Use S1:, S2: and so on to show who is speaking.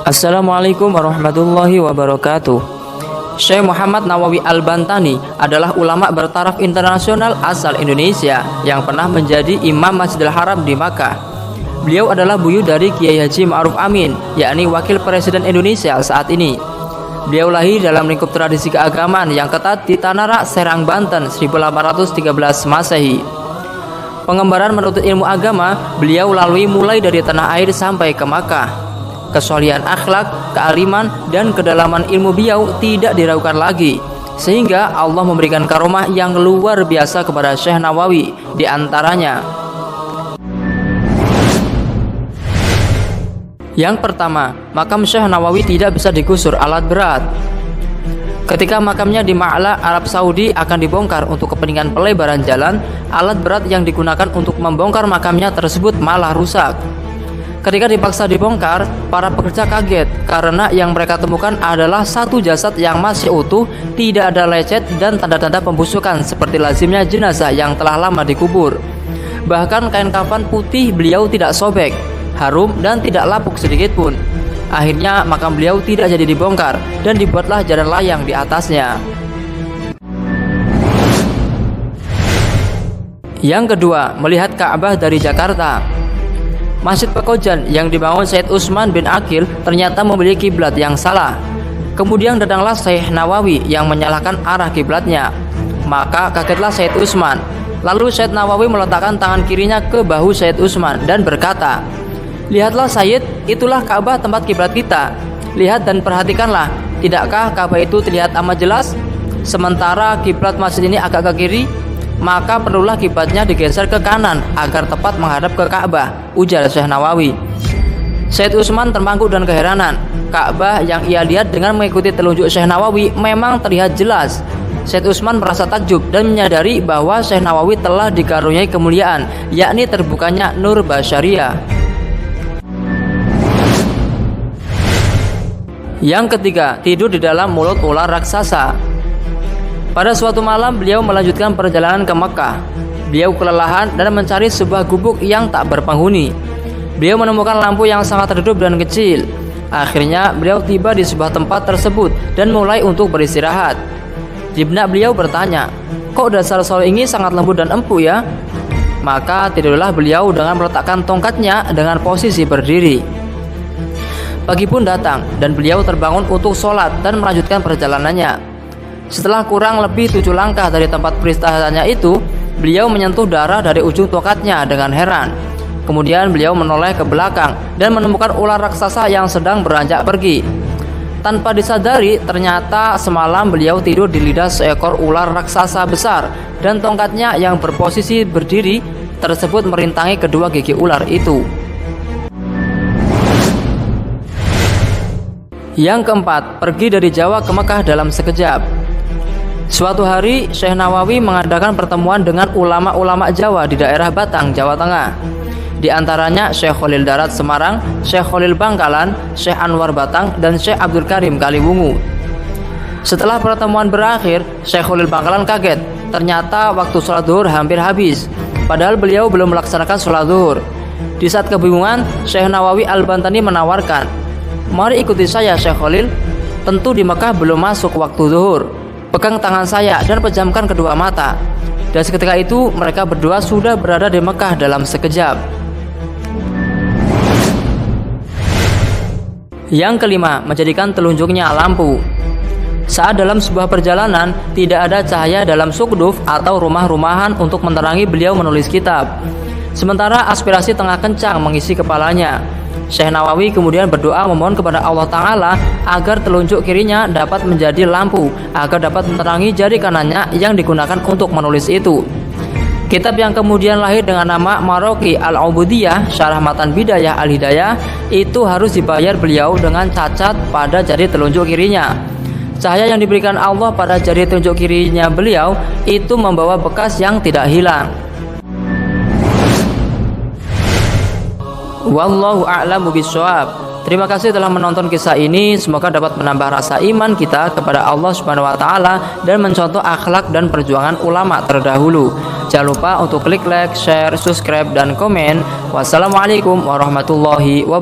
S1: Assalamualaikum warahmatullahi wabarakatuh. Syekh Muhammad Nawawi Al-Bantani adalah ulama bertaraf internasional asal Indonesia yang pernah menjadi imam Masjidil Haram di Makkah. Beliau adalah buyut dari Kiai Haji Ma'ruf Amin, yakni wakil presiden Indonesia saat ini. Beliau lahir dalam lingkup tradisi keagamaan yang ketat di Tanara, Serang, Banten 1813 Masehi. Pengembaraan menuntut ilmu agama beliau lalui mulai dari tanah air sampai ke Makkah. Kesolihan akhlak, kealiman, dan kedalaman ilmu beliau tidak diragukan lagi, sehingga Allah memberikan karomah yang luar biasa kepada Syekh Nawawi. Di antaranya, yang pertama, makam Syekh Nawawi tidak bisa digusur alat berat. Ketika makamnya di Ma'la, Arab Saudi akan dibongkar untuk kepentingan pelebaran jalan, alat berat yang digunakan untuk membongkar makamnya tersebut malah rusak. Ketika dipaksa dibongkar, para pekerja kaget karena yang mereka temukan adalah satu jasad yang masih utuh, tidak ada lecet dan tanda-tanda pembusukan seperti lazimnya jenazah yang telah lama dikubur. Bahkan kain kafan putih beliau tidak sobek, harum, dan tidak lapuk sedikit pun. Akhirnya makam beliau tidak jadi dibongkar dan dibuatlah jalan layang di atasnya. Yang kedua, melihat Ka'bah dari Jakarta. Masjid Pekojan yang dibangun Said Utsman bin Aqil ternyata memiliki kiblat yang salah. Kemudian datanglah Syekh Nawawi yang menyalahkan arah kiblatnya. Maka kagetlah Said Utsman. Lalu Syekh Nawawi meletakkan tangan kirinya ke bahu Said Utsman dan berkata, "Lihatlah Said, itulah Ka'bah tempat kiblat kita. Lihat dan perhatikanlah, tidakkah Ka'bah itu terlihat amat jelas? Sementara kiblat masjid ini agak ke kiri, maka perlulah kiblatnya digeser ke kanan agar tepat menghadap ke Ka'bah," ujar Syekh Nawawi. Said Utsman termangu dan keheranan. Ka'bah yang ia lihat dengan mengikuti telunjuk Syekh Nawawi memang terlihat jelas. Said Utsman merasa takjub dan menyadari bahwa Syekh Nawawi telah dikaruniai kemuliaan, yakni terbukanya nur basyariah. Yang ketiga, tidur di dalam mulut ular raksasa. Pada suatu malam beliau melanjutkan perjalanan ke Makkah. Beliau kelelahan dan mencari sebuah gubuk yang tak berpenghuni. Beliau menemukan lampu yang sangat redup dan kecil. Akhirnya beliau tiba di sebuah tempat tersebut dan mulai untuk beristirahat. Di benak beliau bertanya, "Kok dasar sol ini sangat lembut dan empuk ya?" Maka tidurlah beliau dengan meletakkan tongkatnya dengan posisi berdiri. Pagi pun datang dan beliau terbangun untuk sholat dan melanjutkan perjalanannya. Setelah kurang lebih 7 langkah dari tempat beristirahatnya itu, beliau menyentuh darah dari ujung tongkatnya dengan heran. Kemudian beliau menoleh ke belakang dan menemukan ular raksasa yang sedang beranjak pergi. Tanpa disadari, ternyata semalam beliau tidur di lidah seekor ular raksasa besar dan tongkatnya yang berposisi berdiri tersebut merintangi kedua gigi ular itu. Yang keempat, pergi dari Jawa ke Mekah dalam sekejap. Suatu hari, Syekh Nawawi mengadakan pertemuan dengan ulama-ulama Jawa di daerah Batang, Jawa Tengah. Di antaranya Syekh Khalil Darat Semarang, Syekh Khalil Bangkalan, Syekh Anwar Batang, dan Syekh Abdul Karim Kaliwungu. Setelah pertemuan berakhir, Syekh Khalil Bangkalan kaget. Ternyata waktu sholat zuhur hampir habis, padahal beliau belum melaksanakan sholat zuhur. Di saat kebingungan, Syekh Nawawi Al-Bantani menawarkan, "Mari ikuti saya Syekh Khalil. Tentu di Mekah belum masuk waktu zuhur. Pegang tangan saya dan pejamkan kedua mata." Dan seketika itu mereka berdua sudah berada di Mekah dalam sekejap. Yang kelima, menjadikan telunjuknya lampu. Saat dalam sebuah perjalanan, tidak ada cahaya dalam sukduf atau rumah-rumahan untuk menerangi beliau menulis kitab. Sementara aspirasi tengah kencang mengisi kepalanya. Syekh Nawawi kemudian berdoa memohon kepada Allah Ta'ala agar telunjuk kirinya dapat menjadi lampu, agar dapat menerangi jari kanannya yang digunakan untuk menulis itu. Kitab yang kemudian lahir dengan nama Maraqi Al-Ubudiyah, Syarah Matan Bidayah Al-Hidayah, itu harus dibayar beliau dengan cacat pada jari telunjuk kirinya. Cahaya yang diberikan Allah pada jari telunjuk kirinya beliau itu membawa bekas yang tidak hilang. Wallahu a'lamu bishawab. Terima kasih telah menonton kisah ini. Semoga dapat menambah rasa iman kita kepada Allah Subhanahu wa taala dan mencontoh akhlak dan perjuangan ulama terdahulu. Jangan lupa untuk klik like, share, subscribe, dan komen. Wassalamualaikum warahmatullahi wabarakatuh.